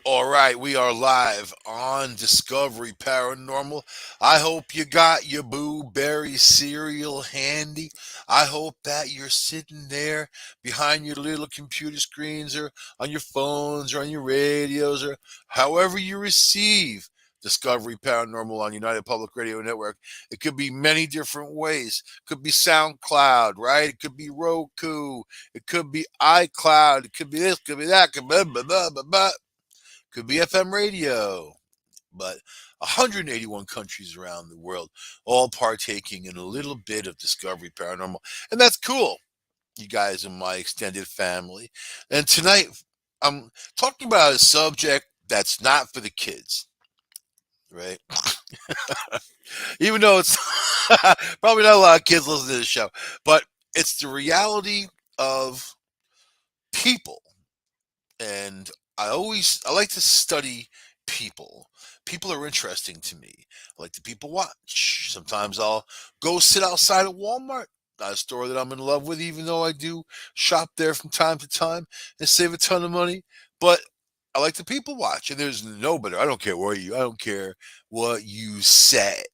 All right, we are live on Discovery Paranormal. I hope you got your blueberry cereal handy. I hope that you're sitting there behind your little computer screens or on your phones or on your radios or however you receive Discovery Paranormal on United Public Radio Network. It could be many different ways. It could be SoundCloud, right? It could be Roku. It could be iCloud. It could be this, could be that, could be blah, blah, blah, blah. Could be FM radio, but 181 countries around the world all partaking in a little bit of Discovery Paranormal. And that's cool. You guys are my extended family. And tonight, I'm talking about a subject that's not for the kids, right? Even though it's probably not a lot of kids listening to this show, but it's the reality of people. And I like to study people. People are interesting to me. I like the people watch. Sometimes I'll go sit outside at Walmart, not a store that I'm in love with, even though I do shop there from time to time and save a ton of money. But I like the people watch, and there's no better. I don't care what you say.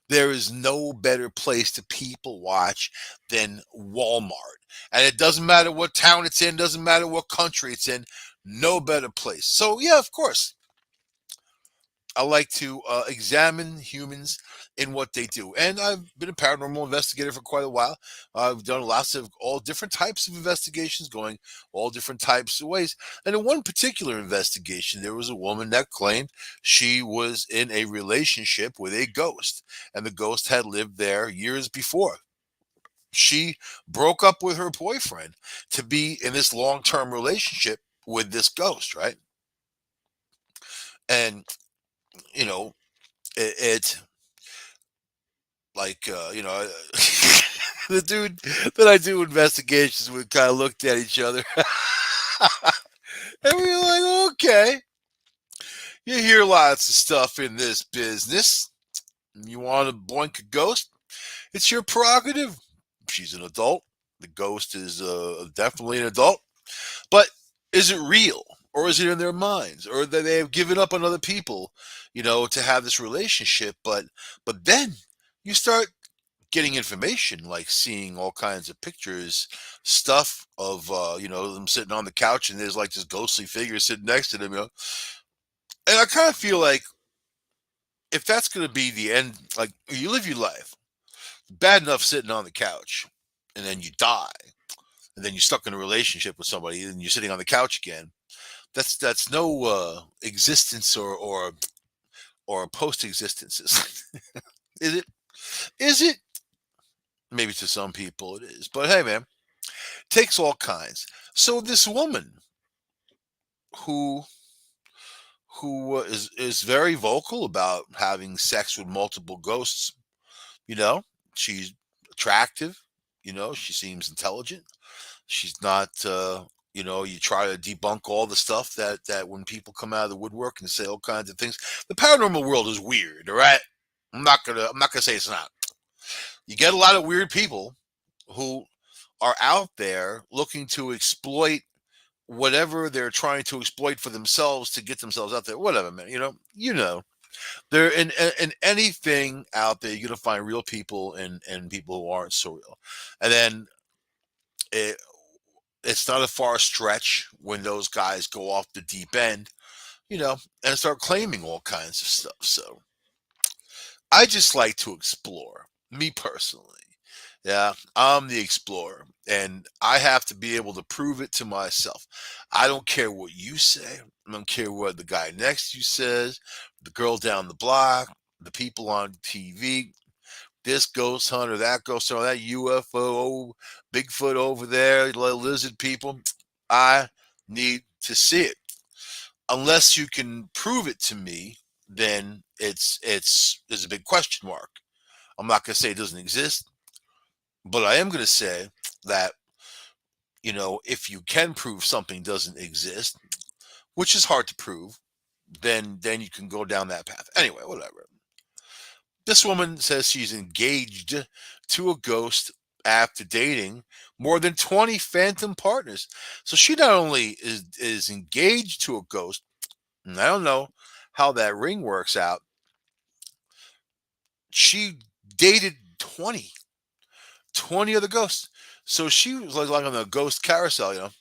There is no better place to people watch than Walmart. And it doesn't matter what town it's in, doesn't matter what country it's in, no better place. So, yeah, of course, I like to examine humans in what they do. And I've been a paranormal investigator for quite a while. I've done lots of all different types of investigations, going all different types of ways. And in one particular investigation, there was a woman that claimed she was in a relationship with a ghost, and the ghost had lived there years before. She broke up with her boyfriend to be in this long term relationship with this ghost, right? And, you know, it like the dude that I do investigations with kind of looked at each other and we were like, okay, you hear lots of stuff in this business. You want to boink a ghost? It's your prerogative. She's an adult. The ghost is definitely an adult. But is it real? Or is it in their minds? Or that they have given up on other people, to have this relationship? But then you start getting information, like seeing all kinds of pictures, stuff of them sitting on the couch, and there's like this ghostly figure sitting next to them. And I kind of feel like if that's going to be the end, like you live your life, bad enough sitting on the couch, and then you die, and then you're stuck in a relationship with somebody, and you're sitting on the couch again. That's no existence or post existences. Is it? Is it? Maybe to some people it is, but hey, man, takes all kinds. So this woman who who is very vocal about having sex with multiple ghosts, you know, she's attractive, she seems intelligent. She's not you try to debunk all the stuff that when people come out of the woodwork and say all kinds of things. The paranormal world is weird, all right? I'm not gonna say it's not. You get a lot of weird people who are out there looking to exploit whatever they're trying to exploit for themselves to get themselves out there. Whatever, man. There in anything out there, you're gonna find real people and people who aren't so real. And then it, it's not a far stretch when those guys go off the deep end, and start claiming all kinds of stuff. So I just like to explore, me personally. Yeah, I'm the explorer, and I have to be able to prove it to myself. I don't care what you say. I don't care what the guy next to you says, the girl down the block, the people on TV, this ghost hunter, that ghost hunter, that UFO, Bigfoot over there, lizard people. I need to see it. Unless you can prove it to me, then it's there's a big question mark. I'm not going to say it doesn't exist, but I am going to say that, if you can prove something doesn't exist, which is hard to prove, then you can go down that path. Anyway, whatever. This woman says she's engaged to a ghost after dating more than 20 phantom partners. So she not only is engaged to a ghost, And I don't know how that ring works out. She dated 20 other ghosts. So she was like on the ghost carousel, you know.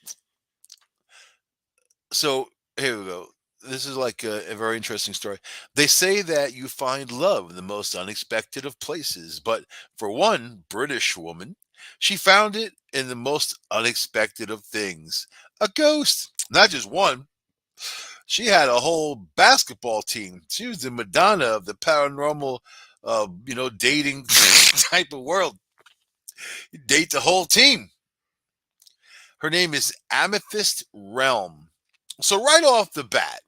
So here we go. This is like a very interesting story. They say that you find love in the most unexpected of places, but for one British woman, she found it in the most unexpected of things, a ghost. Not just one. She had a whole basketball team. She was the Madonna of the paranormal, dating type of world. You date the whole team. Her name is Amethyst Realm. So right off the bat,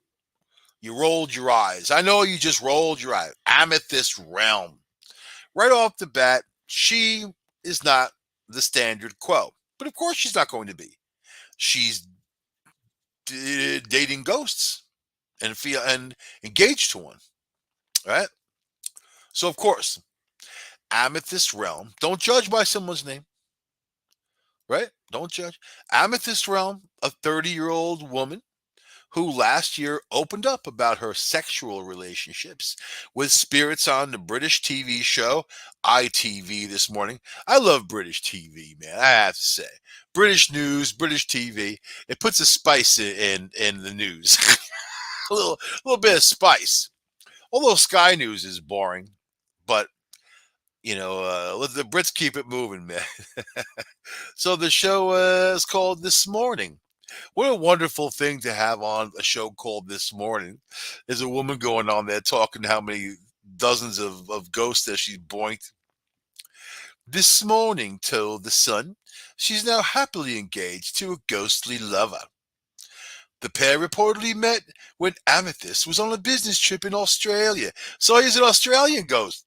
you rolled your eyes. I know you just rolled your eyes. Amethyst Realm. Right off the bat, she is not the standard quo. But of course, she's not going to be. She's dating ghosts and engaged to one. Right. So of course, Amethyst Realm. Don't judge by someone's name. Right. Don't judge. Amethyst Realm, a 30-year-old woman who last year opened up about her sexual relationships with spirits on the British TV show ITV this morning. I love British TV, man. I have to say, British news, British TV. It puts a spice in the news, a little bit of spice. Although Sky News is boring, but let the Brits keep it moving, man. So the show is called This Morning. What a wonderful thing to have on a show called This Morning. There's a woman going on there talking how many dozens of ghosts that she's boinked. This morning told the Sun she's now happily engaged to a ghostly lover. The pair reportedly met when Amethyst was on a business trip in Australia. So he's an Australian ghost.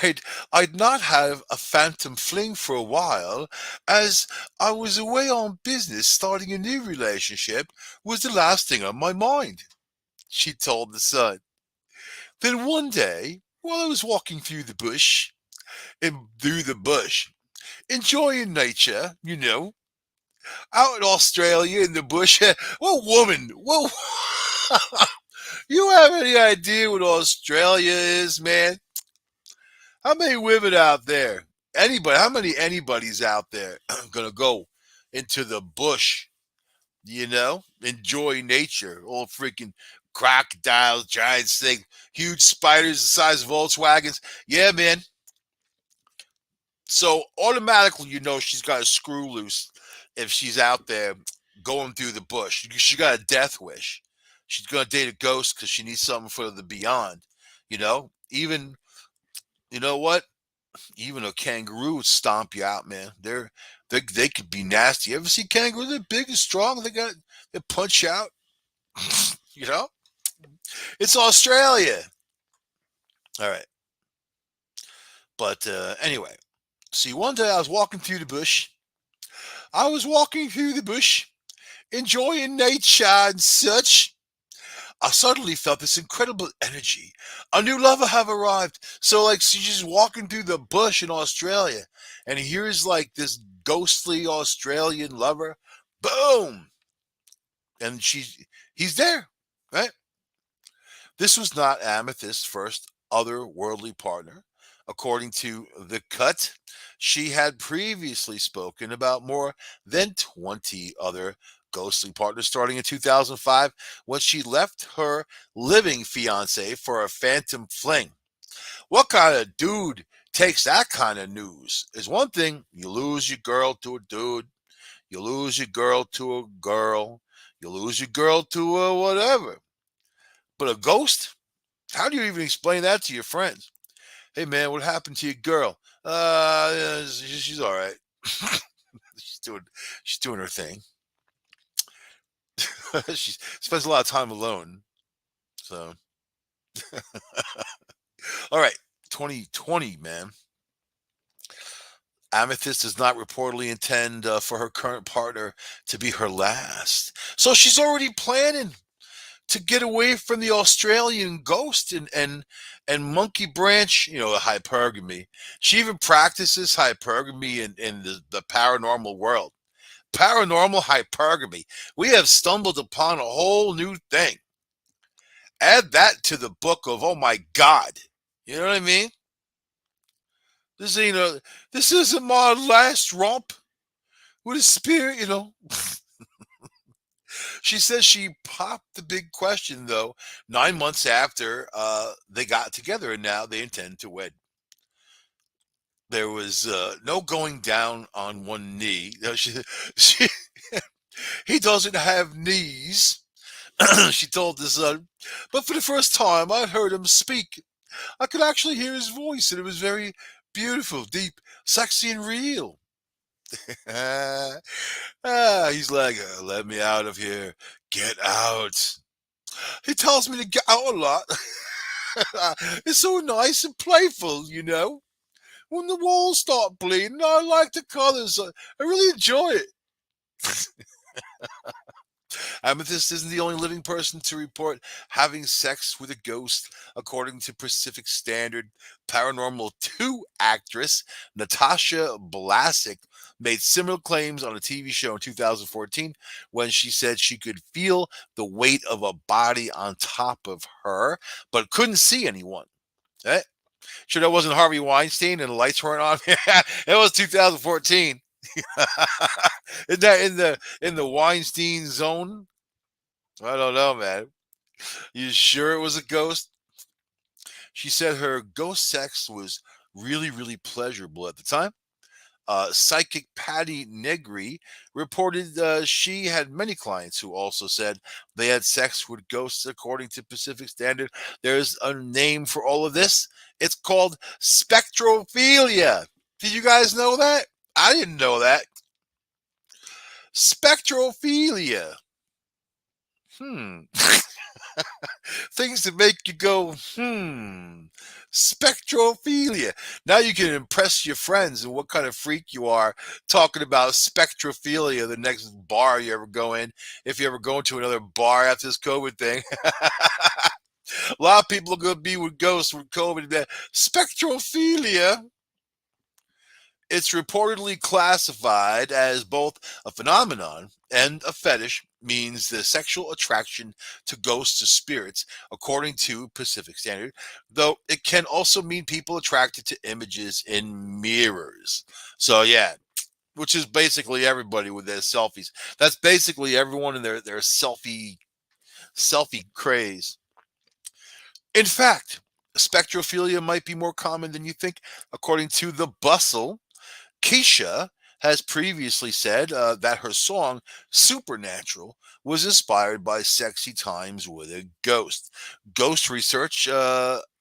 I'd I'd not have a phantom fling for a while, as I was away on business. Starting a new relationship was the last thing on my mind, she told the Sun. Then one day, while I was walking through the bush, enjoying nature, out in Australia in the bush. What woman? What? You have any idea what Australia is, man? How many women out there? Anybody? How many anybody's out there gonna go into the bush? Enjoy nature. All freaking crocodiles, giant snake, huge spiders the size of Volkswagens. Yeah, man. So automatically, she's got a screw loose if she's out there going through the bush. She got a death wish. She's gonna date a ghost because she needs something for the beyond. Even you know what? Even a kangaroo would stomp you out, man. They could be nasty. You ever see kangaroos? They're big and strong. They punch out. you know, it's Australia. All right, but anyway, see, one day I was walking through the bush. I was walking through the bush, enjoying nature and such. I suddenly felt this incredible energy. A new lover have arrived. So like she's just walking through the bush in Australia, and here's like this ghostly Australian lover. Boom, and he's there, right? This was not Amethyst's first otherworldly partner. According to The Cut, she had previously spoken about more than 20 other ghostly partners starting in 2005 when she left her living fiance for a phantom fling. What kind of dude takes that kind of news? Is one thing, you lose your girl to a dude, you lose your girl to a girl, you lose your girl to a whatever. But a ghost? How do you even explain that to your friends? Hey man, what happened to your girl? Yeah, she's all right. she's doing she's doing her thing. She spends a lot of time alone. So, all right, 2020, man. Amethyst does not reportedly intend for her current partner to be her last. So she's already planning to get away from the Australian ghost and monkey branch, hypergamy. She even practices hypergamy in the paranormal world. Paranormal hypergamy. We have stumbled upon a whole new thing. Add that to the book of, oh my God. You know what I mean? This ain't a, this isn't my last romp with a spirit, you know. She says she popped the big question, though, 9 months after they got together, and now they intend to wed. There was no going down on one knee. She, he doesn't have knees, she told the Sun. But for the first time, I heard him speak. I could actually hear his voice, and it was very beautiful, deep, sexy, and real. He's like, let me out of here. Get out. He tells me to get out a lot. It's so nice and playful, you know. When the walls start bleeding, I like the colors. I really enjoy it. Amethyst isn't the only living person to report having sex with a ghost, according to Pacific Standard. Paranormal 2 actress Natasha Blasick made similar claims on a TV show in 2014 when she said she could feel the weight of a body on top of her, but couldn't see anyone. Eh? Sure, that wasn't Harvey Weinstein and the lights weren't on. It was 2014. Is that in the Weinstein zone? I don't know, man. You sure it was a ghost? She said her ghost sex was really, really pleasurable at the time. Psychic Patty Negri reported she had many clients who also said they had sex with ghosts according to Pacific Standard. There's a name for all of this. It's called spectrophilia. Did you guys know that? I didn't know that. Spectrophilia. Hmm. Things that make you go, spectrophilia. Now you can impress your friends and what kind of freak you are talking about spectrophilia the next bar you ever go in, if you ever go into another bar after this COVID thing. A lot of people are going to be with ghosts with COVID. Spectrophilia. It's reportedly classified as both a phenomenon and a fetish, means the sexual attraction to ghosts or spirits, according to Pacific Standard, though it can also mean people attracted to images in mirrors. So, yeah, which is basically everybody with their selfies. That's basically everyone in their selfie craze. In fact, spectrophilia might be more common than you think, according to The Bustle. Keisha has previously said that her song Supernatural was inspired by sexy times with a ghost. Ghost research,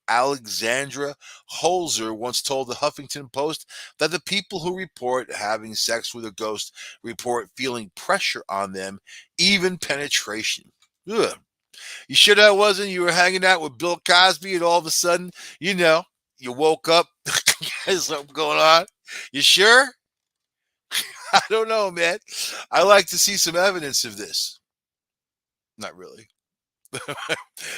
Alexandra Holzer once told the Huffington Post that the people who report having sex with a ghost report feeling pressure on them, even penetration. Ugh. You sure that wasn't you were hanging out with Bill Cosby and all of a sudden, you know, you woke up, there's something going on? You sure? I don't know, man. I like to see some evidence of this. Not really.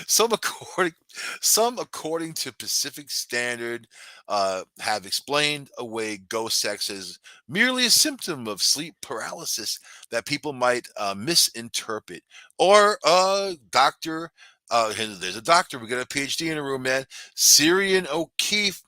some according some according to Pacific Standard have explained away ghost sex as merely a symptom of sleep paralysis that people might misinterpret. Or doctor, there's a doctor. We got a PhD in the room, man. Syrian O'Keefe,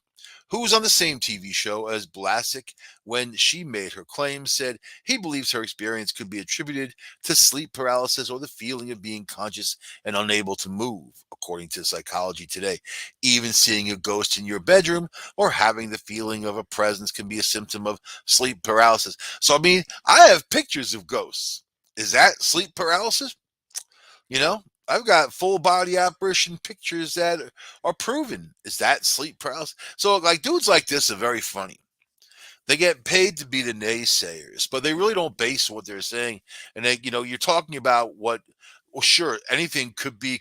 who was on the same TV show as Blasick when she made her claim, said he believes her experience could be attributed to sleep paralysis or the feeling of being conscious and unable to move, according to Psychology Today. Even seeing a ghost in your bedroom or having the feeling of a presence can be a symptom of sleep paralysis. So, I mean, I have pictures of ghosts. Is that sleep paralysis? You know, I've got full body apparition pictures that are proven. Is that sleep paralysis? So, like, dudes like this are very funny. They get paid to be the naysayers, but they really don't base what they're saying. And they, you're talking about what, well, sure, anything could be,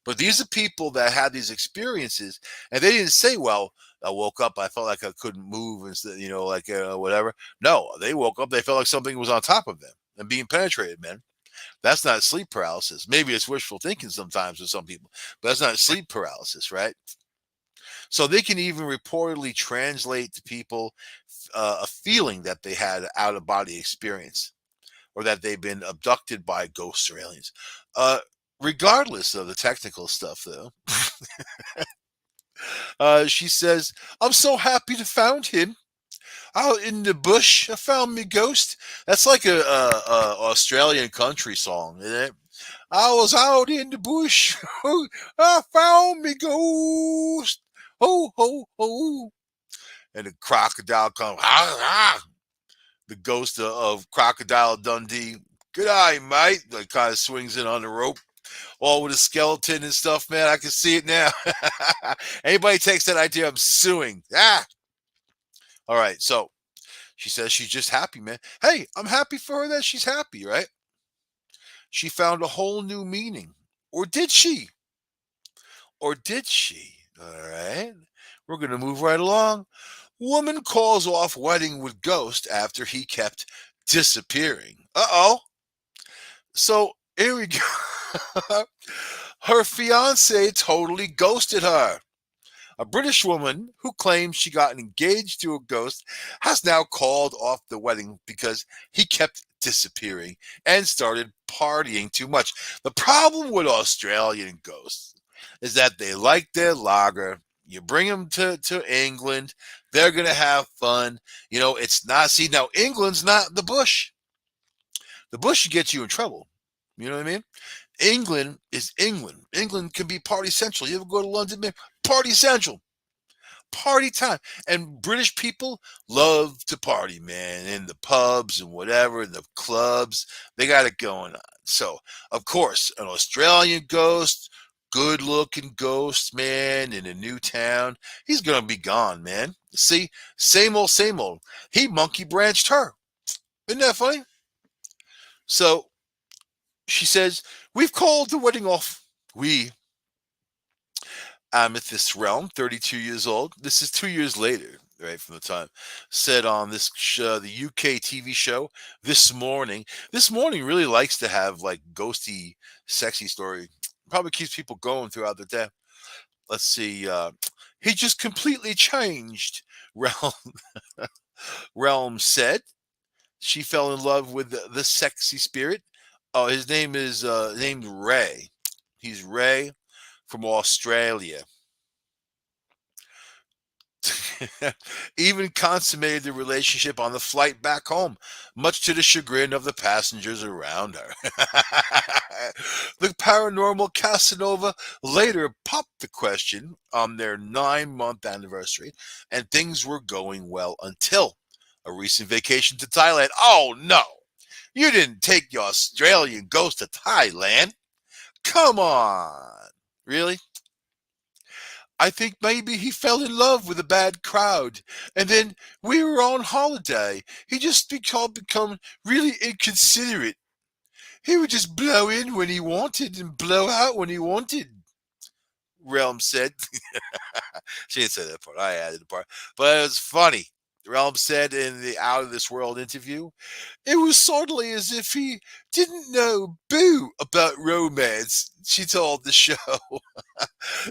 but these are people that had these experiences, and they didn't say, well, I woke up, I felt like I couldn't move, instead, like whatever. No, they woke up, they felt like something was on top of them and being penetrated, man. That's not sleep paralysis. Maybe it's wishful thinking sometimes with some people, but that's not sleep paralysis, right? So they can even reportedly translate to people a feeling that they had out of body experience. or that they've been abducted by ghosts or aliens. Uh, Regardless of the technical stuff, though, she says, "I'm so happy to found him out in the bush. I found me ghost." That's like a Australian country song, isn't it? I was out in the bush. I found me ghost. Ho ho ho! And the crocodile comes. Ah, ah. The ghost of Crocodile Dundee. Good eye, mate. Like kind of swings in on the rope, all with a skeleton and stuff. Man, I can see it now. Anybody takes that idea, I'm suing. Ah. All right. So she says she's just happy, man. Hey, I'm happy for her that she's happy, right? She found a whole new meaning. Or did she? Or did she? All right. We're going to move right along. Woman calls off wedding with ghost after he kept disappearing. Uh-oh. So here we go. Her fiance totally ghosted her. A British woman who claims she got engaged to a ghost has now called off the wedding because he kept disappearing and started partying too much. The problem with Australian ghosts is that they like their lager. You bring them to England, they're going to have fun. You know, it's not, see, now England's not the bush. The bush gets you in trouble. You know what I mean? England is England. England can be party central. You ever go to London, man? Party central. Party time. And British people love to party, man, in the pubs and whatever, in the clubs. They got it going on. So, of course, an Australian ghost, good looking ghost, man, in a new town, he's going to be gone, man. See, same old, same old. He monkey branched her. Isn't that funny? So she says, "We've called the wedding off. We, Amethyst Realm, 32 years old. This is 2 years later, right, from the time. Said on this the UK TV show This Morning. This Morning really likes to have like ghosty, sexy story. Probably keeps people going throughout the day. Let's see. He just completely changed. Realm, Realm said she fell in love with the sexy spirit. Oh, his name is named Ray. He's Ray from Australia. Even consummated the relationship on the flight back home, much to the chagrin of the passengers around her. The paranormal Casanova later popped the question on their 9-month anniversary, and things were going well until a recent vacation to Thailand. Oh no, you didn't take your Australian ghost to Thailand. Come on. Really? I think maybe he fell in love with a bad crowd. And then we were on holiday. He just become really inconsiderate. He would just blow in when he wanted and blow out when he wanted, Realm said. She didn't say that part. I added the part. But it was funny. Realm said in the Out of This World interview, it was suddenly as if he didn't know boo about romance, she told the show.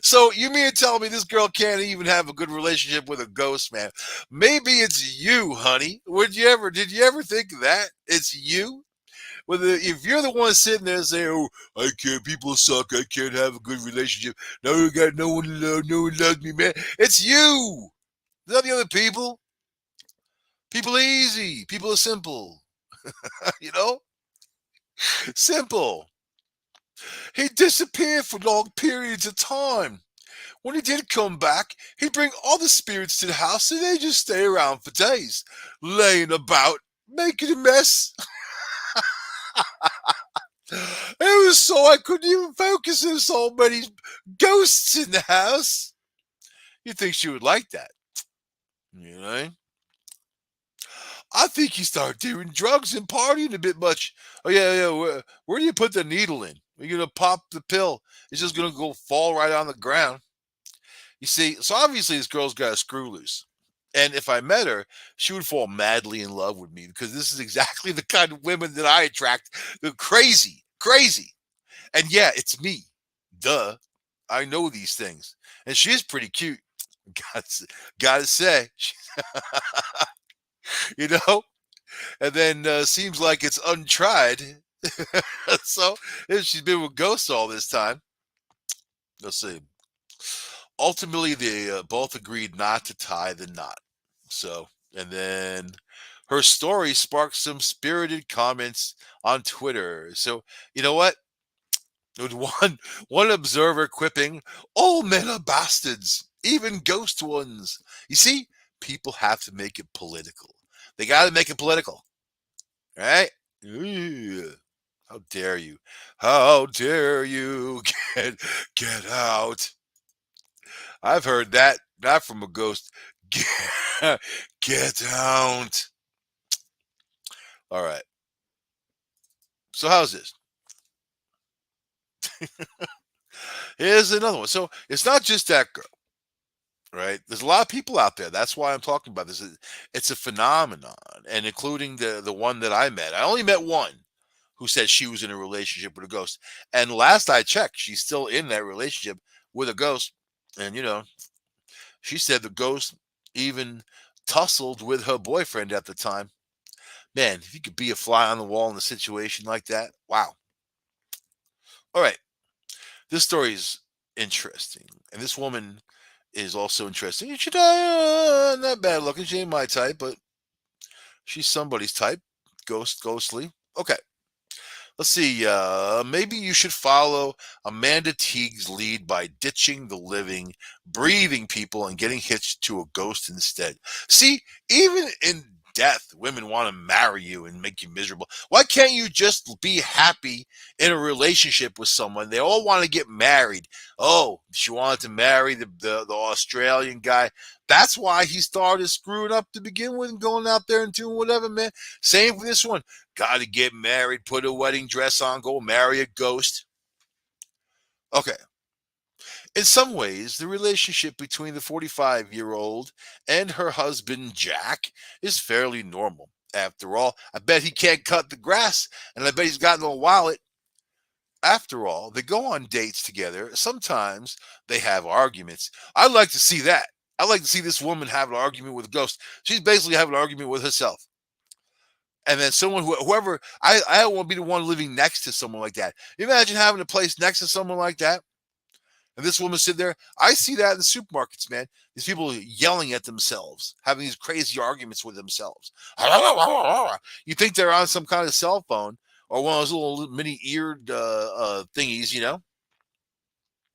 So you mean to tell me this girl can't even have a good relationship with a ghost, man? Maybe it's you, honey. Did you ever think that? It's you? If you're the one sitting there saying, "Oh, I can't, people suck, I can't have a good relationship. Now I got no one to love, no one loves me, man." It's you. Not the other people. People are easy. People are simple. You know? Simple. He disappeared for long periods of time. When he did come back, he'd bring other spirits to the house and they'd just stay around for days, laying about, making a mess. It was so I couldn't even focus. There's so many ghosts in the house. You'd think she would like that, you know? I think he started doing drugs and partying a bit much. Oh yeah, yeah. Where do you put the needle in? You're gonna pop the pill. It's just gonna go fall right on the ground. You see, so obviously this girl's got a screw loose. And if I met her, she would fall madly in love with me because this is exactly the kind of women that I attract. They're crazy, crazy. And yeah, it's me. Duh. I know these things. And she's pretty cute. Gotta, gotta say, you know? and then seems like it's untried. So if she's been with ghosts all this time, let's see. Ultimately, they both agreed not to tie the knot. So, and then her story sparked some spirited comments on Twitter. So, you know what? With one observer quipping, "All men are bastards, even ghost ones." You see, people have to make it political. They got to make it political, right? Ugh. How dare you? How dare you get out? I've heard that not from a ghost. Get out. All right. So how's this? Here's another one. So it's not just that girl, right? There's a lot of people out there. That's why I'm talking about this. It's a phenomenon, and including the one that I met. I only met one who said she was in a relationship with a ghost. And last I checked, she's still in that relationship with a ghost. And she said the ghost even tussled with her boyfriend at the time. Man, if you could be a fly on the wall in a situation like that, wow. All right. This story is interesting. And this woman is also interesting. She's not bad looking. She ain't my type, but she's somebody's type. Ghostly. Okay. Let's see. Maybe you should follow Amanda Teague's lead by ditching the living, breathing people, and getting hitched to a ghost instead. See, even in death, women want to marry you and make you miserable. Why can't you just be happy in a relationship with someone? They all want to get married. Oh, she wanted to marry the Australian guy. That's why he started screwing up to begin with and going out there and doing whatever, man. Same for this one. Got to get married, put a wedding dress on, go marry a ghost. Okay. In some ways, the relationship between the 45-year-old and her husband, Jack, is fairly normal. After all, I bet he can't cut the grass, and I bet he's got no wallet. After all, they go on dates together. Sometimes they have arguments. I'd like to see that. I'd like to see this woman have an argument with a ghost. She's basically having an argument with herself. And then someone, whoever, I don't want to be the one living next to someone like that. You imagine having a place next to someone like that? And this woman sit there. I see that in the supermarkets, man. These people yelling at themselves, having these crazy arguments with themselves. You think they're on some kind of cell phone or one of those little mini eared thingies,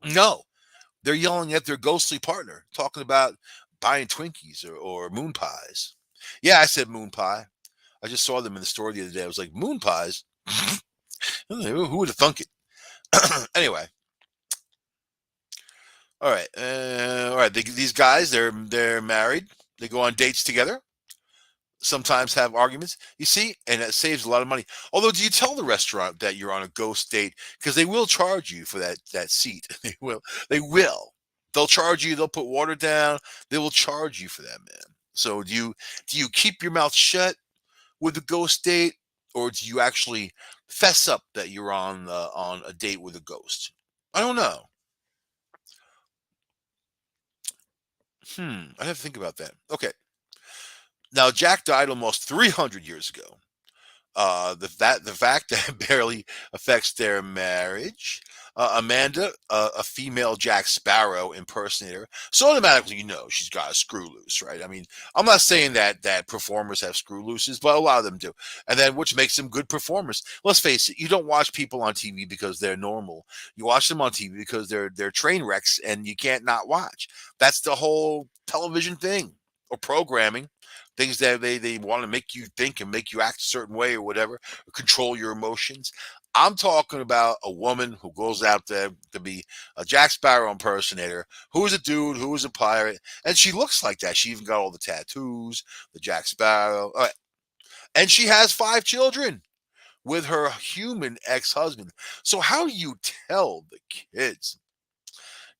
No, they're yelling at their ghostly partner, talking about buying Twinkies or moon pies. Yeah, I said moon pie. I just saw them in the store the other day. I was like, moon pies? Who would have thunk it? Anyway, all right, all right. These guys, they're married. They go on dates together. Sometimes have arguments. You see, and it saves a lot of money. Although, do you tell the restaurant that you're on a ghost date because they will charge you for that seat? They will. They will. They'll charge you. They'll put water down. They will charge you for that, man. So do you keep your mouth shut with a ghost date, or do you actually fess up that you're on a date with a ghost? I don't know. I have to think about that. Okay. Now Jack died almost 300 years ago. The fact that it barely affects their marriage. Amanda, a female Jack Sparrow impersonator, so automatically she's got a screw loose, right? I mean, I'm not saying that performers have screw looses, but a lot of them do, and then which makes them good performers. Let's face it, you don't watch people on TV because they're normal. You watch them on TV because they're train wrecks, and you can't not watch. That's the whole television thing or programming. Things that they want to make you think and make you act a certain way or whatever, or control your emotions. I'm talking about a woman who goes out there to be a Jack Sparrow impersonator, who is a dude, who is a pirate, and she looks like that. She even got all the tattoos, the Jack Sparrow, all right. And she has 5 children with her human ex-husband. So how do you tell the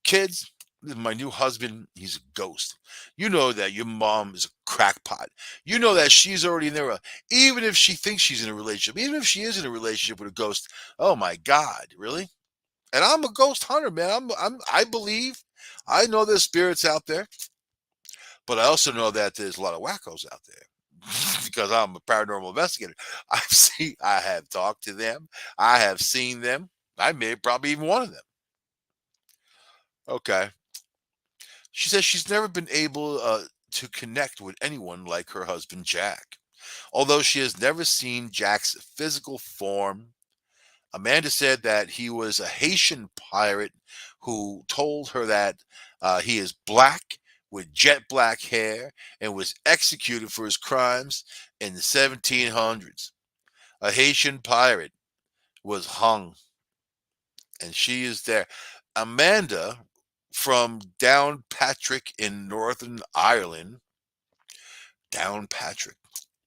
kids, my new husband, he's a ghost. You know that your mom is a crackpot. You know that she's already in there. Even if she thinks she's in a relationship, even if she is in a relationship with a ghost, oh my God, really? And I'm a ghost hunter, man. I believe, I know there's spirits out there, but I also know that there's a lot of wackos out there. because I'm a paranormal investigator. I have talked to them. I have seen them. I may have probably even one of them. Okay. She says she's never been able to connect with anyone like her husband, Jack. Although she has never seen Jack's physical form, Amanda said that he was a Haitian pirate who told her that he is black with jet black hair and was executed for his crimes in the 1700s. A Haitian pirate was hung, and she is there. Amanda from Downpatrick in Northern Ireland, Downpatrick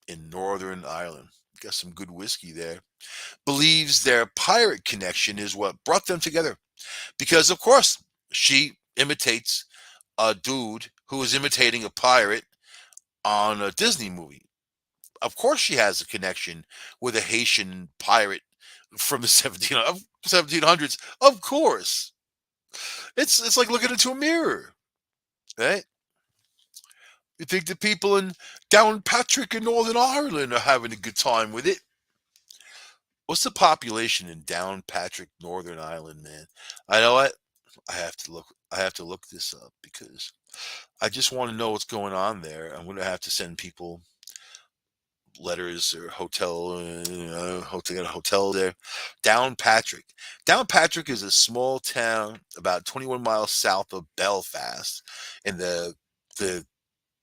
in Northern Ireland, got some good whiskey there, believes their pirate connection is what brought them together. Because, of course, she imitates a dude who is imitating a pirate on a Disney movie. Of course, she has a connection with a Haitian pirate from the 1700s. Of course. It's like looking into a mirror, right? You think the people in Downpatrick in Northern Ireland are having a good time with it? What's the population in Downpatrick, Northern Ireland, man? I know what? I have to look. I have to look this up because I just want to know what's going on there. I'm going to have to send people letters or hotel, hotel there. Downpatrick. Downpatrick is a small town about 21 miles south of Belfast in the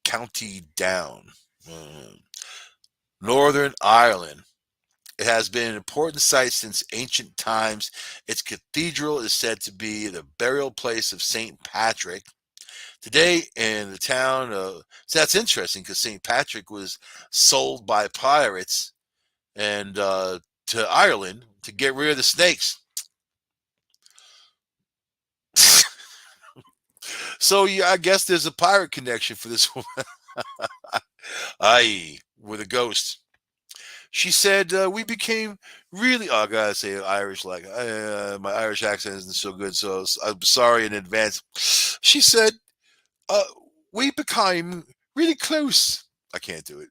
county Down, uh, Northern Ireland. It has been an important site since ancient times. Its cathedral is said to be the burial place of St. Patrick. Today in the town, so that's interesting because St. Patrick was sold by pirates and to Ireland to get rid of the snakes. So yeah, I guess there's a pirate connection for this woman. Aye, with a ghost. She said we became really. Oh, I gotta say Irish. Like my Irish accent isn't so good, so I'm sorry in advance. She said uh, we became really close. I can't do it.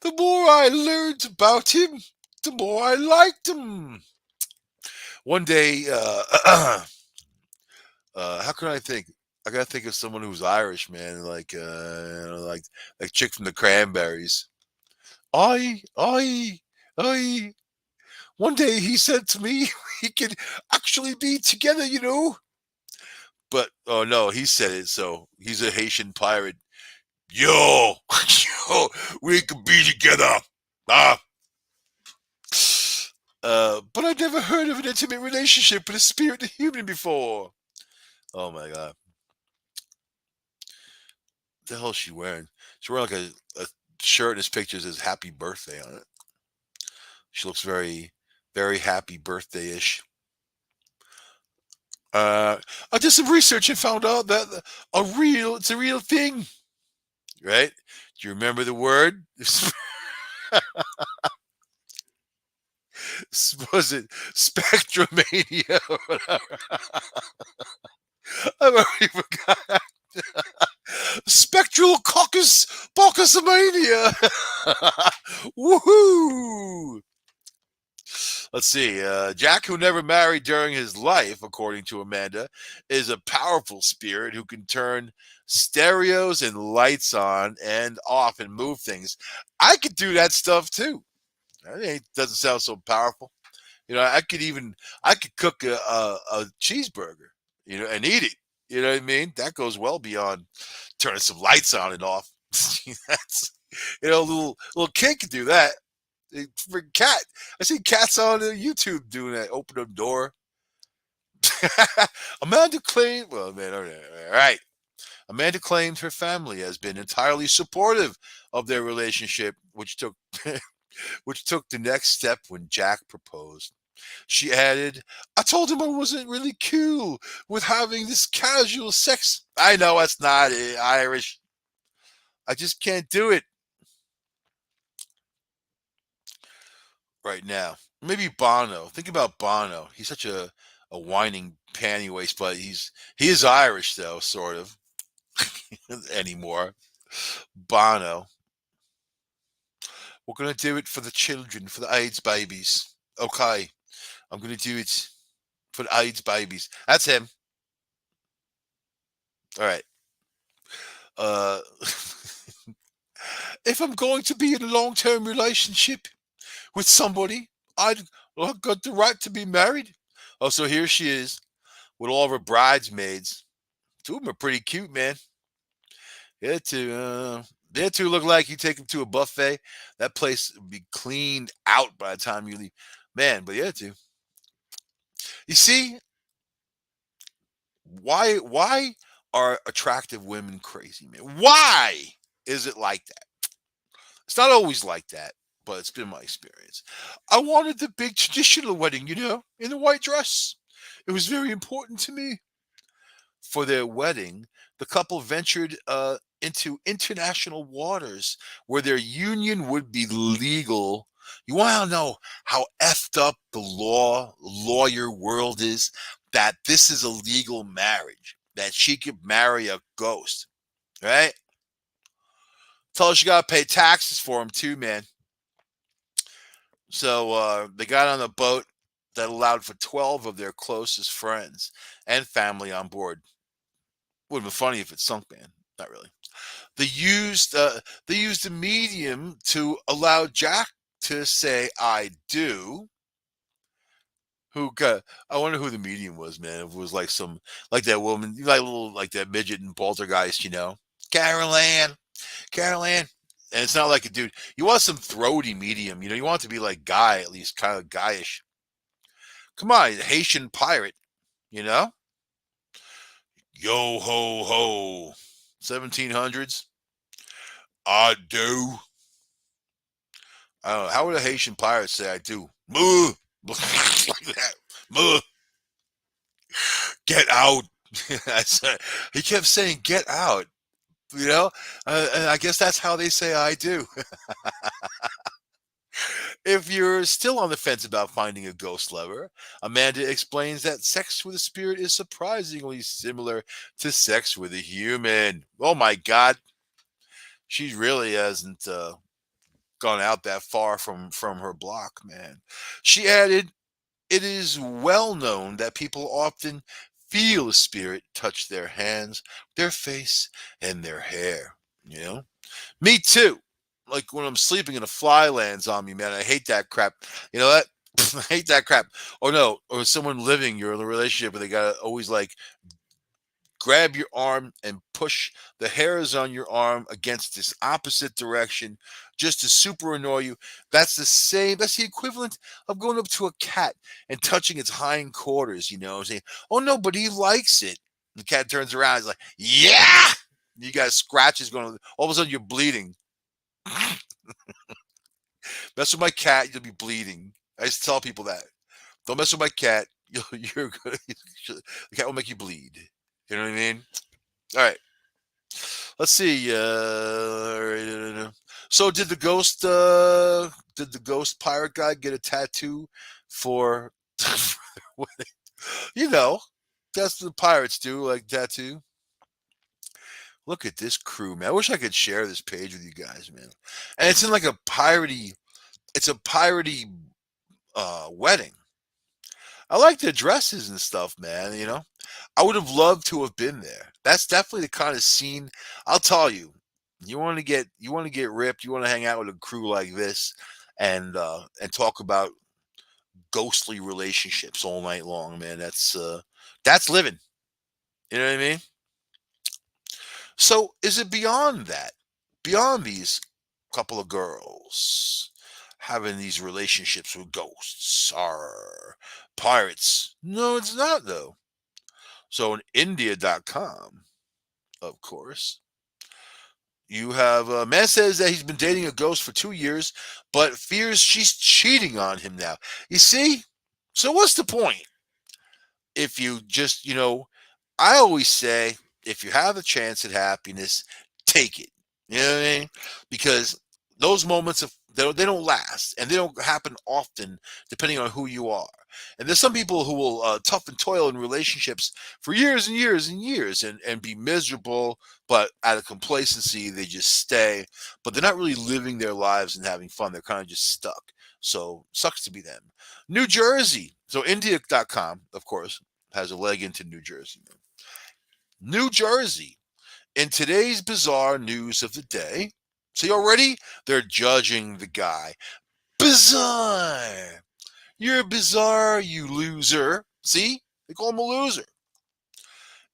The more I learned about him, the more I liked him. One day, how can I think? I gotta think of someone who's Irish, man, like chick from the Cranberries. I. One day he said to me, we could actually be together. But oh no, he said it. So he's a Haitian pirate. Yo, yo, we could be together. Ah. But I've never heard of an intimate relationship with a spirit and a human before. Oh my god. What the hell is she wearing? She's wearing like a shirt in his picture that says happy birthday on it. She looks very, very happy birthday-ish. Uh, I did some research and found out that it's a real thing, right? Do you remember the word? Was it spectromania or whatever? I've already forgot. Spectral caucusomania. Woohoo! Let's see. Jack, who never married during his life, according to Amanda, is a powerful spirit who can turn stereos and lights on and off and move things. I could do that stuff too. It doesn't sound so powerful. I could cook a cheeseburger, and eat it. You know what I mean? That goes well beyond turning some lights on and off. That's, a little kid can do that. For cat, I see cats on YouTube doing that. Open the door. Amanda claimed. Well, man, all right. Amanda claimed her family has been entirely supportive of their relationship, which took which took the next step when Jack proposed. She added, I told him I wasn't really cool with having this casual sex. I know it's not Irish. I just can't do it right now. Maybe Bono. Think about Bono. He's such a whining panty waist, but he is Irish though, sort of. anymore. Bono, we're gonna do it for the children, for the AIDS babies. Okay, I'm gonna do it for the AIDS babies. That's him. All right. Uh, if I'm going to be in a long-term relationship with somebody, I've got the right to be married. Oh, so here she is with all of her bridesmaids. Two of them are pretty cute, man. Yeah, two. They two look like you take them to a buffet. That place would be cleaned out by the time you leave. Man, but yeah, two. You see, why are attractive women crazy, man? Why is it like that? It's not always like that, but it's been my experience. I wanted the big traditional wedding, in the white dress. It was very important to me. For their wedding, the couple ventured into international waters where their union would be legal. You want to know how effed up the lawyer world is? That this is a legal marriage, that she could marry a ghost, right? Tell her she got to pay taxes for him too, man. So they got on a boat that allowed for 12 of their closest friends and family on board. Would have been funny if it sunk, man. Not really. They used a medium to allow Jack to say "I do." Who got? I wonder who the medium was, man. If it was like some like that woman, like little like that midget in Poltergeist, Carol Ann, Carol Ann. And it's not like a dude. You want some throaty medium, You want it to be like guy, at least kind of guyish. Come on, Haitian pirate, you know. Yo ho ho, 1700s. I do. I don't know. How would a Haitian pirate say I do? Moo! Like that. Moo! Get out! He kept saying get out, and I guess that's how they say I do. If you're still on the fence about finding a ghost lover, Amanda explains that sex with a spirit is surprisingly similar to sex with a human. Oh my God. She really hasn't gone out that far from her block, man. She added, "It is well known that people often feel a spirit touch their hands, their face, and their hair. You know, me too. Like when I'm sleeping and a fly lands on me, man. I hate that crap. You know that." I hate that crap. Or no, or someone living, you're in a relationship, but they gotta always like grab your arm and push the hairs on your arm against this opposite direction just to super annoy you. That's the equivalent of going up to a cat and touching its hindquarters, saying, "Oh no, but he likes it." The cat turns around, he's like, "Yeah!" You got scratches going, all of a sudden you're bleeding. Mess with my cat, you'll be bleeding. I used to tell people that. Don't mess with my cat, you're good. The cat will make you bleed. You know what I mean? All right. Let's see. So did the ghost pirate guy get a tattoo for you know, that's what the pirates do, like tattoo. Look at this crew, man. I wish I could share this page with you guys, man. And it's in like a piratey wedding. I like the dresses and stuff, man. I would have loved to have been there. That's definitely the kind of scene. I'll tell you. You want to get ripped. You want to hang out with a crew like this, and talk about ghostly relationships all night long, man. That's living. You know what I mean? So is it beyond that? Beyond these couple of girls having these relationships with ghosts or pirates? No, it's not though. So on India.com, of course, you have a man says that he's been dating a ghost for 2 years, but fears she's cheating on him now. You see? So what's the point? If you just, I always say, if you have a chance at happiness, take it. You know what I mean? Because those moments of They don't last, and they don't happen often, depending on who you are. And there's some people who will tough and toil in relationships for years and years and years, and be miserable, but out of complacency they just stay. But they're not really living their lives and having fun. They're kind of just stuck. So sucks to be them. New Jersey. So India.com, of course, has a leg into New Jersey. New Jersey. In today's bizarre news of the day, see already they're judging the guy. Bizarre. You're bizarre, you loser. See? They call him a loser.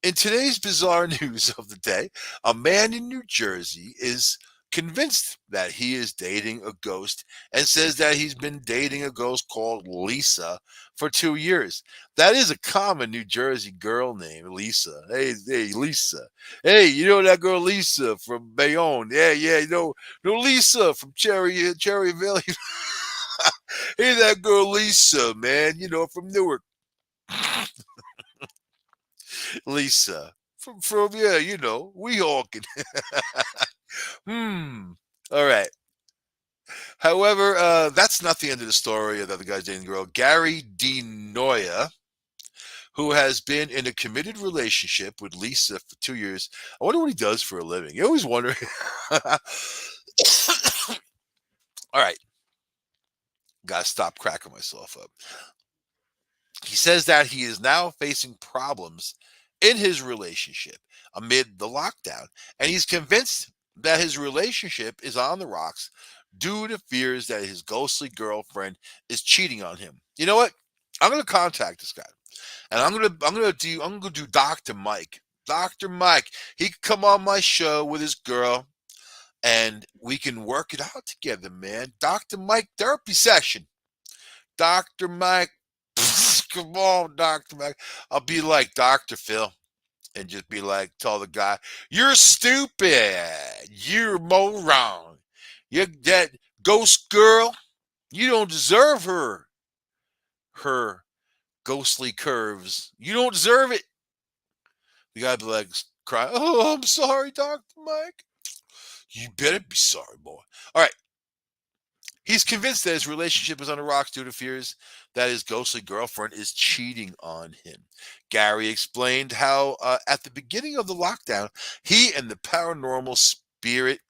In today's bizarre news of the day, a man in New Jersey is convinced that he is dating a ghost and says that he's been dating a ghost called Lisa for 2 years. That is a common New Jersey girl name, Lisa. Hey, Lisa. Hey, you know that girl Lisa from Bayonne? Yeah, you know Lisa from Cherryville. Hey, that girl Lisa, man. From Newark. Lisa. From yeah, Weehawken. All right. However, that's not the end of the story of the other guy's dating girl. Gary DeNoia, who has been in a committed relationship with Lisa for 2 years. I wonder what he does for a living. You always wonder. All right. Gotta stop cracking myself up. He says that he is now facing problems in his relationship amid the lockdown, and he's convinced that his relationship is on the rocks due to fears that his ghostly girlfriend is cheating on him. You know what? I'm gonna contact this guy, and I'm gonna do Dr. Mike. Dr. Mike, he can come on my show with his girl, and we can work it out together, man. Dr. Mike therapy session. Dr. Mike, come on, Dr. Mike. I'll be like Dr. Phil and just be like, tell the guy, you're stupid. You're moron. You that ghost girl, you don't deserve her ghostly curves. You don't deserve it. The guy be like, cry, oh, I'm sorry, Dr. Mike. You better be sorry, boy. All right. He's convinced that his relationship is on the rocks due to fears that his ghostly girlfriend is cheating on him. Gary explained how, at the beginning of the lockdown, he and the paranormal spirit,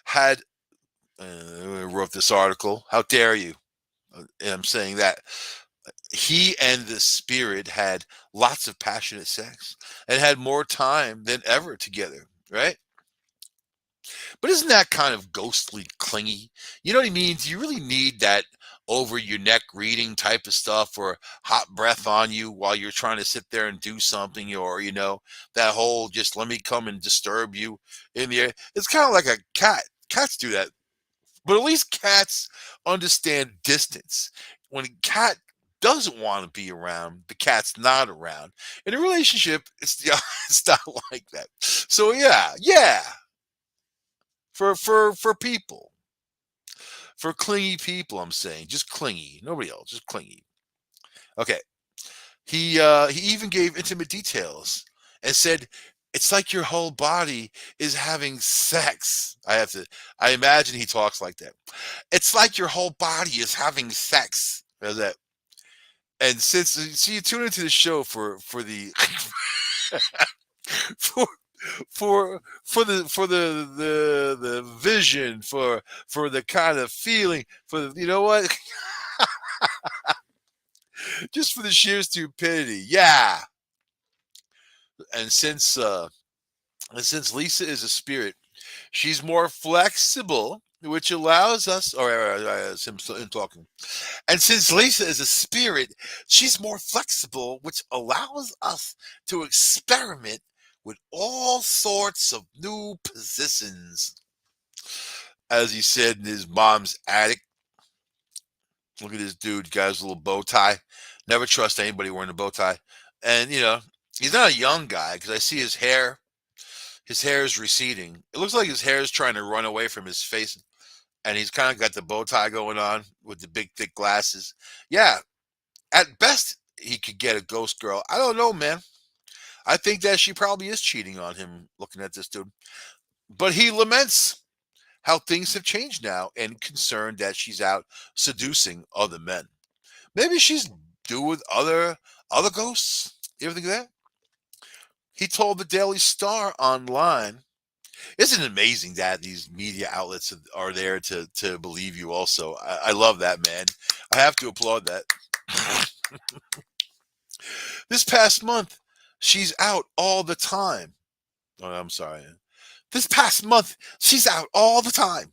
had wrote this article. How dare you? I'm saying that he and the spirit had lots of passionate sex and had more time than ever together. Right? But isn't that kind of ghostly clingy? You know what I mean? Do you really need that over your neck reading type of stuff, or hot breath on you while you're trying to sit there and do something, or, that whole just let me come and disturb you in the air? It's kind of like a cat. Cats do that. But at least cats understand distance. When a cat doesn't want to be around, the cat's not around. In a relationship, it's not like that. So yeah, for people, for clingy people, I'm saying, just clingy, nobody else, just clingy. Okay. He even gave intimate details and said it's like your whole body is having sex. I imagine he talks like that. It's like your whole body is having sex. How's that? And since you tune into the show for the for for the vision, for the kind of feeling, for the, you know what, just for the sheer stupidity. Yeah. And since Lisa is a spirit, she's more flexible, which allows us, him talking. And since Lisa is a spirit, she's more flexible, which allows us to experiment with all sorts of new positions. As he said in his mom's attic. Look at this dude, guy's little bow tie. Never trust anybody wearing a bow tie. And, he's not a young guy because I see his hair. His hair is receding. It looks like his hair is trying to run away from his face. And he's kind of got the bow tie going on with the big, thick glasses. Yeah, at best, he could get a ghost girl. I don't know, man. I think that she probably is cheating on him looking at this dude. But he laments how things have changed now and concerned that she's out seducing other men. Maybe she's due with other ghosts. You ever think of that? He told the Daily Star online. Isn't it amazing that these media outlets are there to believe you also? I love that, man. I have to applaud that. This past month, she's out all the time. Oh, I'm sorry. This past month, she's out all the time.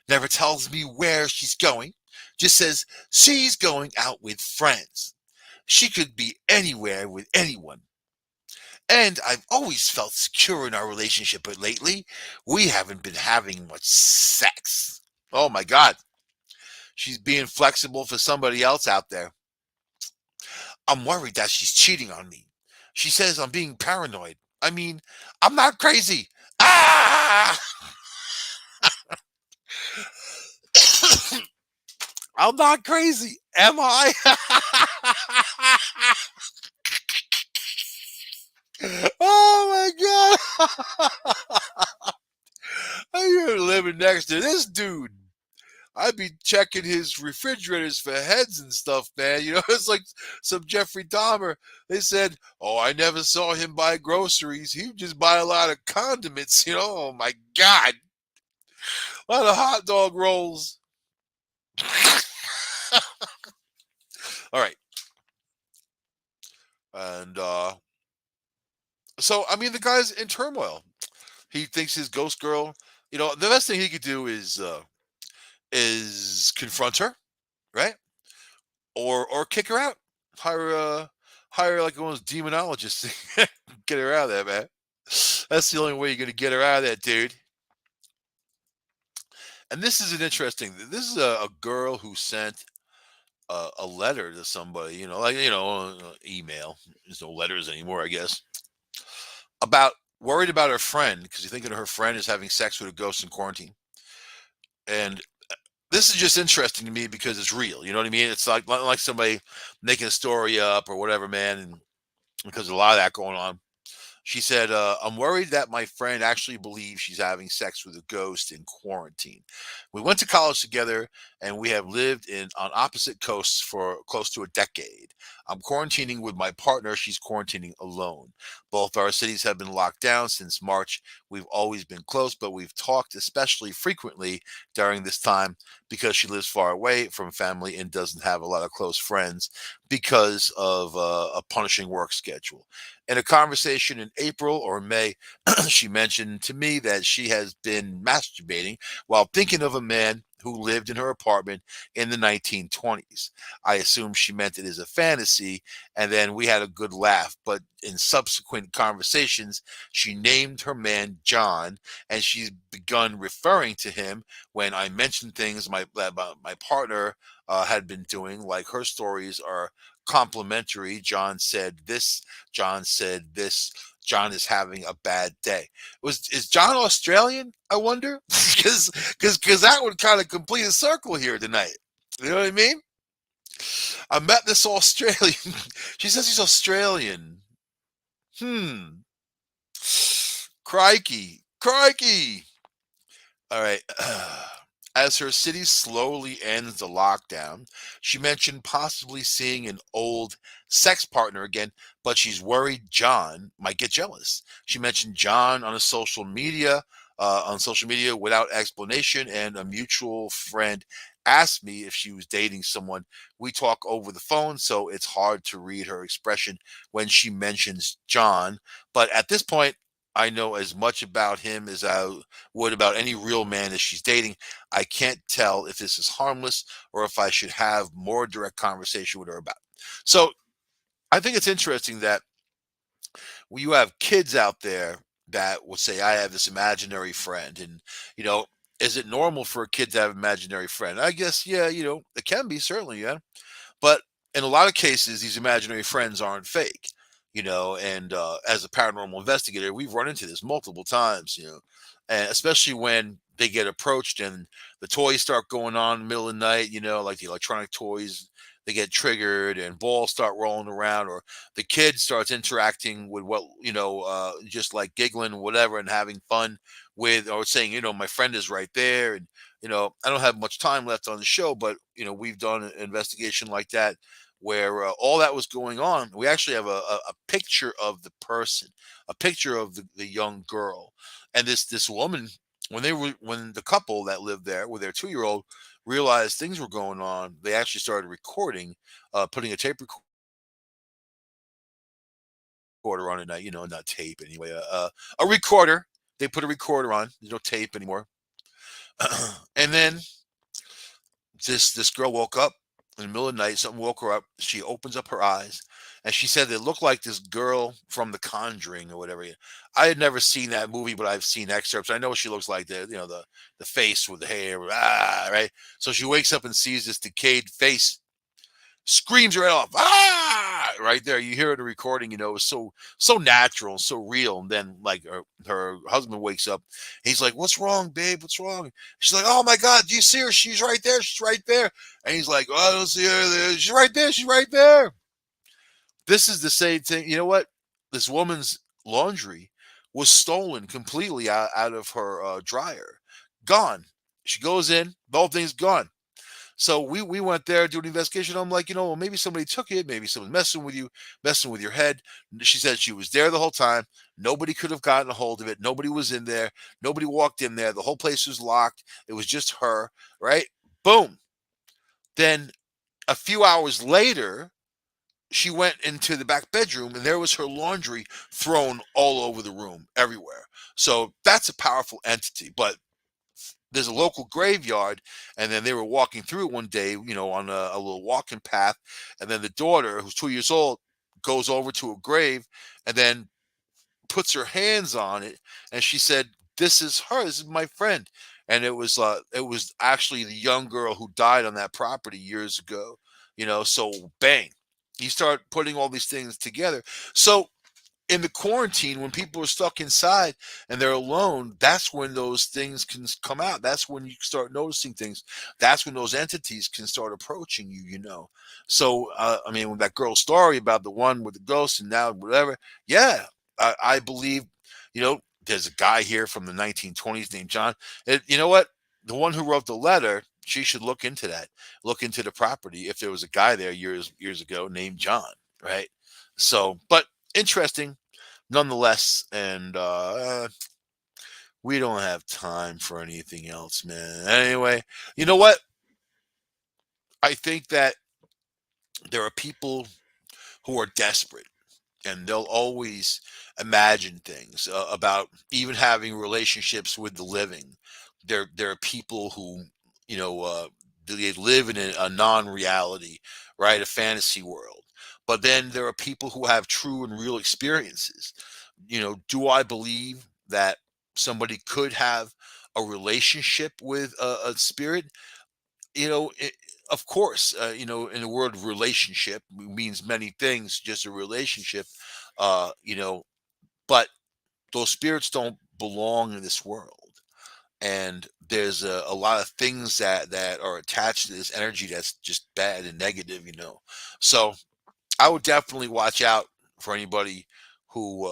Never tells me where she's going. Just says she's going out with friends. She could be anywhere with anyone. And I've always felt secure in our relationship, but lately, we haven't been having much sex. Oh my God. She's being flexible for somebody else out there. I'm worried that she's cheating on me. She says I'm being paranoid. I mean, I'm not crazy. Ah! I'm not crazy. Am I? Oh my God. I'm living next to this dude. I'd be checking his refrigerators for heads and stuff, man. You know, it's like some Jeffrey Dahmer. They said, "Oh, I never saw him buy groceries. He would just buy a lot of condiments." You know, oh my God, a lot of hot dog rolls. All right, and so I mean, the guy's in turmoil. He thinks his ghost girl. You know, the best thing he could do is confront her, right? Or kick her out. Hire hire like one of those demonologists to get her out of there, man. That's the only way you're gonna get her out of there, dude. And this is an interesting. This is a girl who sent a letter to somebody. You know, like email. There's no letters anymore, I guess. About worried about her friend because you're thinking her friend is having sex with a ghost in quarantine. And this is just interesting to me because it's real. You know what I mean? It's like somebody making a story up or whatever, man. And because there's a lot of that going on. She said, I'm worried that my friend actually believes she's having sex with a ghost in quarantine. We went to college together and we have lived on opposite coasts for close to a decade. I'm quarantining with my partner. She's quarantining alone. Both our cities have been locked down since March. We've always been close, but we've talked especially frequently during this time because she lives far away from family and doesn't have a lot of close friends because of a punishing work schedule. In a conversation in April or May, she mentioned to me that she has been masturbating while thinking of a man who lived in her apartment in the 1920s. I assume she meant it as a fantasy, and then we had a good laugh. But in subsequent conversations, she named her man John, and she's begun referring to him when I mentioned things my partner had been doing, like her stories are complimentary. John said this. John said this. John is having a bad day. Is John Australian? I wonder, because that would kind of complete a circle here tonight. You know what I mean? I met this Australian. She says he's Australian. Hmm. Crikey. Crikey. All right. As her city slowly ends the lockdown, she mentioned possibly seeing an old sex partner again, but she's worried John might get jealous. She mentioned John on social media without explanation, and a mutual friend asked me if she was dating someone. We talk over the phone, so it's hard to read her expression when she mentions John. But at this point, I know as much about him as I would about any real man that she's dating. I can't tell if this is harmless or if I should have more direct conversation with her about it. So I think it's interesting that when you have kids out there that will say, I have this imaginary friend. And, you know, is it normal for a kid to have an imaginary friend? I guess, yeah, it can be, certainly, yeah. But in a lot of cases, these imaginary friends aren't fake, and as a paranormal investigator, we've run into this multiple times, and especially when they get approached and the toys start going on in the middle of the night, like the electronic toys, they get triggered and balls start rolling around, or the kid starts interacting with what, just like giggling, whatever, and having fun with, or saying, my friend is right there. And, I don't have much time left on the show, but, we've done an investigation like that where all that was going on. We actually have a picture of the person, a picture of the young girl. And this woman, when the couple that lived there with their 2-year-old realized things were going on, they actually started recording, putting a tape recorder on it, not tape anyway, a recorder. They put a recorder on. There's no tape anymore. And then this girl woke up in the middle of the night. Something woke her up. She opens up her eyes, and she said it looked like this girl from The Conjuring or whatever. I had never seen that movie, but I've seen excerpts. I know what she looks like. The face with the hair, right. So she wakes up and sees this decayed face, screams her head off, right there. You hear the recording, it was so natural, so real. And then, like, her husband wakes up. He's like, "What's wrong, babe? What's wrong?" She's like, "Oh my God, do you see her? She's right there. She's right there." And he's like, "Oh, I don't see her there. She's right there. She's right there." This is the same thing. You know what? This woman's laundry was stolen completely out of her dryer. Gone. She goes in, the whole thing's gone. So we went there doing an investigation. I'm like, well, maybe somebody took it. Maybe someone's messing with you, messing with your head. She said she was there the whole time. Nobody could have gotten a hold of it. Nobody was in there. Nobody walked in there. The whole place was locked. It was just her, right? Boom. Then a few hours later, she went into the back bedroom and there was her laundry thrown all over the room, everywhere. So that's a powerful entity. But there's a local graveyard, and then they were walking through it one day, on a little walking path, and then the daughter, who's 2 years old, goes over to a grave and then puts her hands on it, and she said, "This is her. This is my friend." And it was actually the young girl who died on that property years ago. So bang, you start putting all these things together. So in the quarantine, when people are stuck inside and they're alone, that's when those things can come out. That's when you start noticing things. That's when those entities can start approaching you. So I mean, with that girl's story about the one with the ghost and now whatever, yeah, I believe, there's a guy here from the 1920s named John. You know what, the one who wrote the letter, she should look into that, look into the property, if there was a guy there years ago named John, right? So, but interesting nonetheless. And we don't have time for anything else, man. Anyway, you know what? I think that there are people who are desperate, and they'll always imagine things about even having relationships with the living. There are people who, they live in a non-reality, right, a fantasy world. But then there are people who have true and real experiences. Do I believe that somebody could have a relationship with a spirit? It, of course, in the word relationship means many things, just a relationship, uh, you know, but those spirits don't belong in this world. And there's a lot of things that are attached to this energy that's just bad and negative. So I would definitely watch out for anybody who,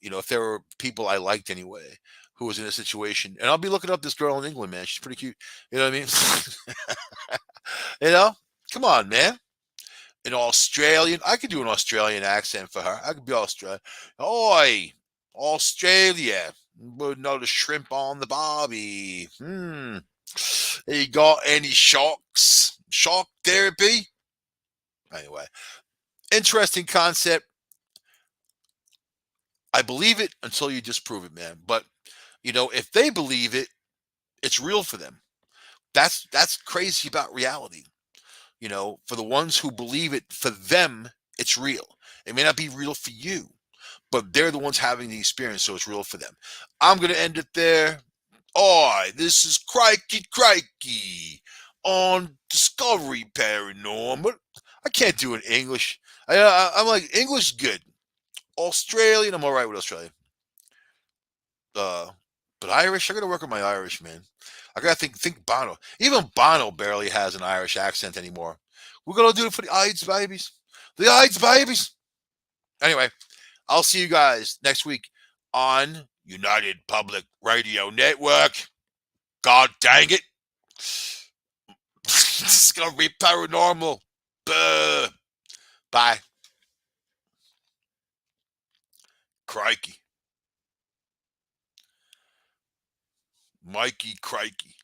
if there were people I liked anyway, who was in a situation. And I'll be looking up this girl in England, man. She's pretty cute. You know what I mean? you know, come on, man. An Australian, I could do an Australian accent for her. I could be Australian. Oi, Australia. Would know the shrimp on the barbie. You got any sharks? Shark therapy? Anyway, interesting concept. I believe it until you disprove it, man. But if they believe it, it's real for them. That's crazy about reality. For the ones who believe it, for them, it's real. It may not be real for you, but they're the ones having the experience, so it's real for them. I'm gonna end it there. Oi, this is Crikey on Discovery Paranormal. I can't do it in English. I'm like, English is good. Australian, I'm all right with Australian. Uh, but Irish, I gotta work on my Irish, man. I gotta think Bono. Even Bono barely has an Irish accent anymore. We're gonna do it for the AIDS babies. The AIDS babies. Anyway, I'll see you guys next week on United Public Radio Network. God dang it. Discovery Paranormal. Buh. Bye. Crikey. Mikey Crikey.